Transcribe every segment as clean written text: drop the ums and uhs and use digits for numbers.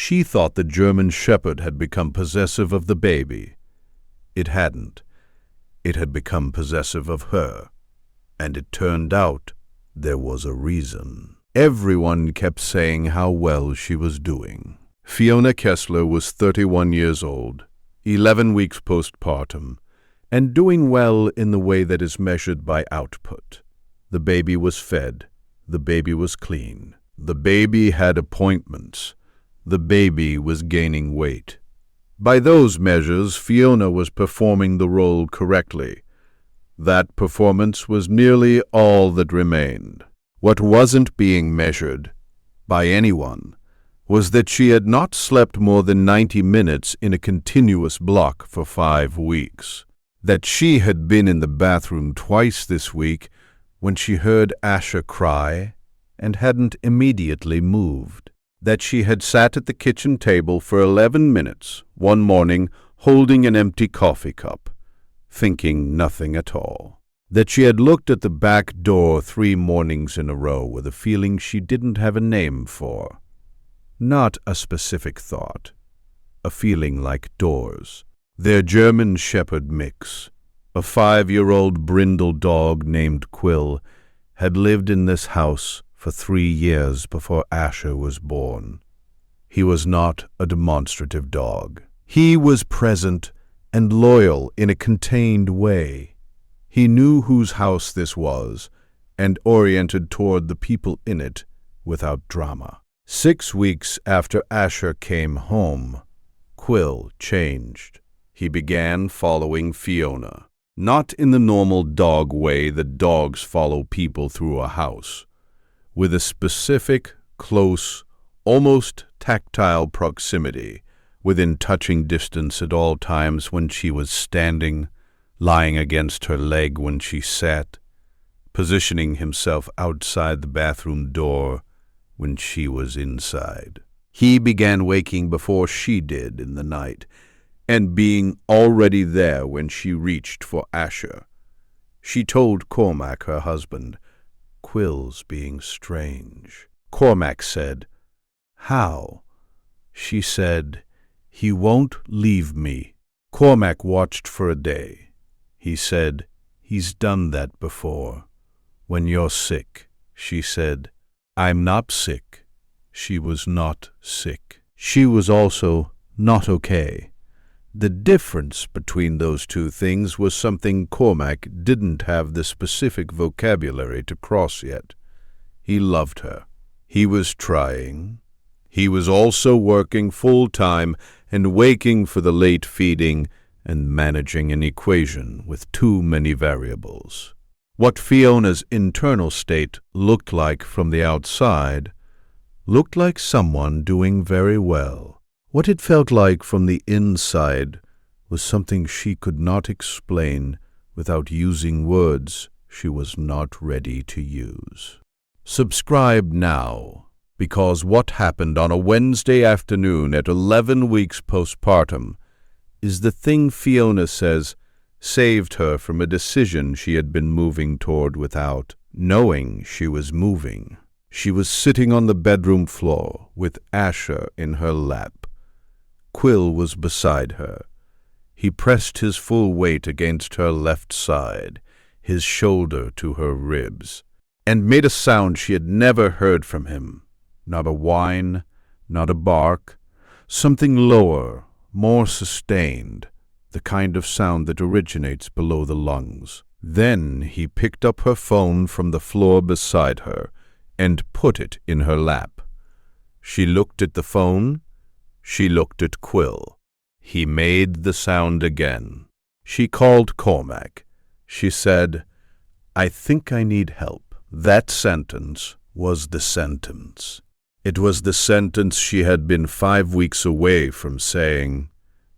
She thought the German Shepherd had become possessive of the baby. It hadn't. It had become possessive of her. And it turned out there was a reason. Everyone kept saying how well she was doing. Fiona Kessler was 31 years old, 11 weeks postpartum, and doing well in the way that is measured by output. The baby was fed. The baby was clean. The baby had appointments. The baby was gaining weight. By those measures, Fiona was performing the role correctly. That performance was nearly all that remained. What wasn't being measured by anyone was that she had not slept more than 90 minutes in a continuous block for 5 weeks. That she had been in the bathroom twice this week when she heard Asher cry and hadn't immediately moved. That she had sat at the kitchen table for 11 minutes one morning holding an empty coffee cup, thinking nothing at all. That she had looked at the back door 3 mornings in a row with a feeling she didn't have a name for. Not a specific thought, a feeling like doors. Their German Shepherd mix, a 5-year-old brindle dog named Quill, had lived in this house for 3 years before Asher was born. He was not a demonstrative dog. He was present and loyal in a contained way. He knew whose house this was and oriented toward the people in it without drama. 6 weeks after Asher came home, Quill changed. He began following Fiona, not in the normal dog way that dogs follow people through a house, with a specific, close, almost tactile proximity, within touching distance at all times when she was standing, lying against her leg when she sat, positioning himself outside the bathroom door when she was inside. He began waking before she did in the night, and being already there when she reached for Asher. She told Cormac, her husband, "Quill's being strange." Cormac said, "How?" She said, "He won't leave me." Cormac watched for a day. He said, "He's done that before. When you're sick." She said, "I'm not sick." She was not sick. She was also not okay. The difference between those two things was something Cormac didn't have the specific vocabulary to cross yet. He loved her. He was trying. He was also working full-time and waking for the late feeding and managing an equation with too many variables. What Fiona's internal state looked like from the outside looked like someone doing very well. What it felt like from the inside was something she could not explain without using words she was not ready to use. Subscribe now, because what happened on a Wednesday afternoon at 11 weeks postpartum is the thing Fiona says saved her from a decision she had been moving toward without knowing she was moving. She was sitting on the bedroom floor with Asher in her lap. Quill was beside her. He pressed his full weight against her left side, his shoulder to her ribs, and made a sound she had never heard from him. Not a whine, not a bark, something lower, more sustained, the kind of sound that originates below the lungs. Then he picked up her phone from the floor beside her and put it in her lap. She looked at the phone. She looked at Quill. He made the sound again. She called Cormac. She said, "I think I need help." That sentence was the sentence. It was the sentence she had been 5 weeks away from saying,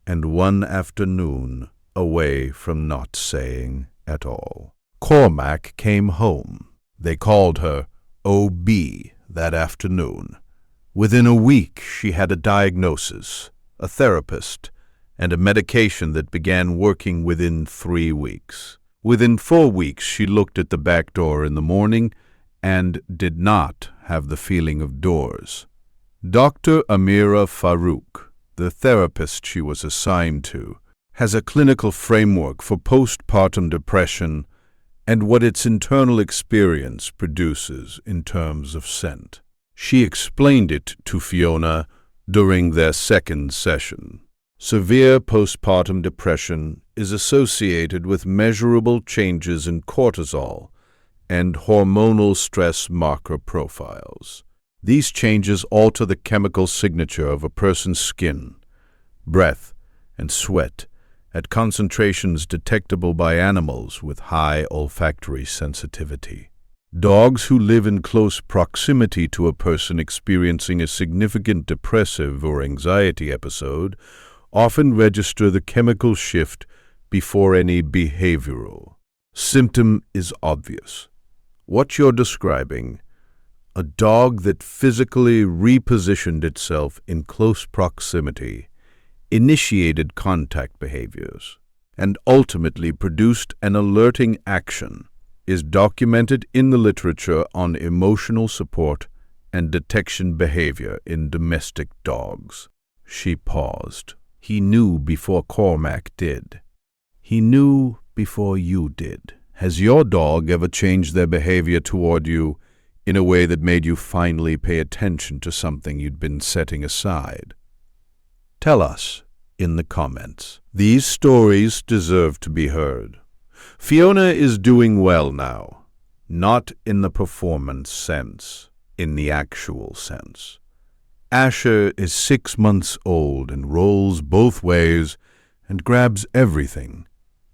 and one afternoon away from not saying at all. Cormac came home. They called her OB that afternoon. Within a week, she had a diagnosis, a therapist, and a medication that began working within 3 weeks. Within 4 weeks, she looked at the back door in the morning and did not have the feeling of doors. Dr. Amira Farouk, the therapist she was assigned to, has a clinical framework for postpartum depression and what its internal experience produces in terms of scent. She explained it to Fiona during their second session. Severe postpartum depression is associated with measurable changes in cortisol and hormonal stress marker profiles. These changes alter the chemical signature of a person's skin, breath, and sweat at concentrations detectable by animals with high olfactory sensitivity. Dogs who live in close proximity to a person experiencing a significant depressive or anxiety episode often register the chemical shift before any behavioral symptom is obvious. What you're describing, a dog that physically repositioned itself in close proximity, initiated contact behaviors, and ultimately produced an alerting action, is documented in the literature on emotional support and detection behavior in domestic dogs. She paused. He knew before Cormac did. He knew before you did. Has your dog ever changed their behavior toward you in a way that made you finally pay attention to something you'd been setting aside? Tell us in the comments. These stories deserve to be heard. Fiona is doing well now, not in the performance sense, in the actual sense. Asher is 6 months old and rolls both ways and grabs everything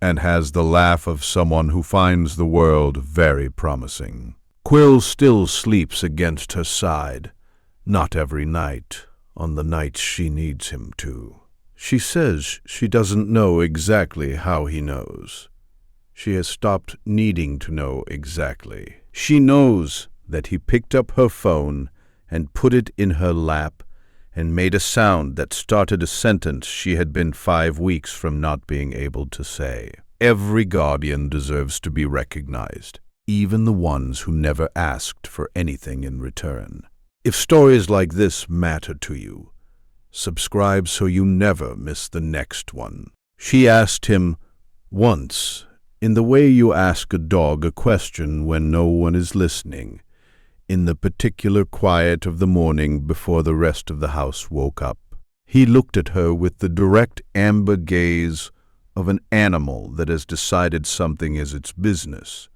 and has the laugh of someone who finds the world very promising. Quill still sleeps against her side, not every night, on the nights she needs him to. She says she doesn't know exactly how he knows. She has stopped needing to know exactly. She knows that he picked up her phone and put it in her lap and made a sound that started a sentence she had been 5 weeks from not being able to say. Every guardian deserves to be recognized, even the ones who never asked for anything in return. If stories like this matter to you, subscribe so you never miss the next one. She asked him once, in the way you ask a dog a question when no one is listening, in the particular quiet of the morning before the rest of the house woke up. He looked at her with the direct amber gaze of an animal that has decided something is its business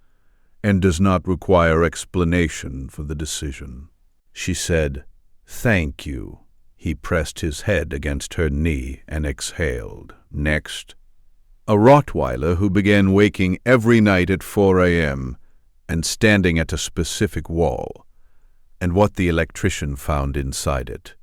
and does not require explanation for the decision. She said, "Thank you." He pressed his head against her knee and exhaled. Next, a Rottweiler who began waking every night at 4 a.m. and standing at a specific wall, and what the electrician found inside it.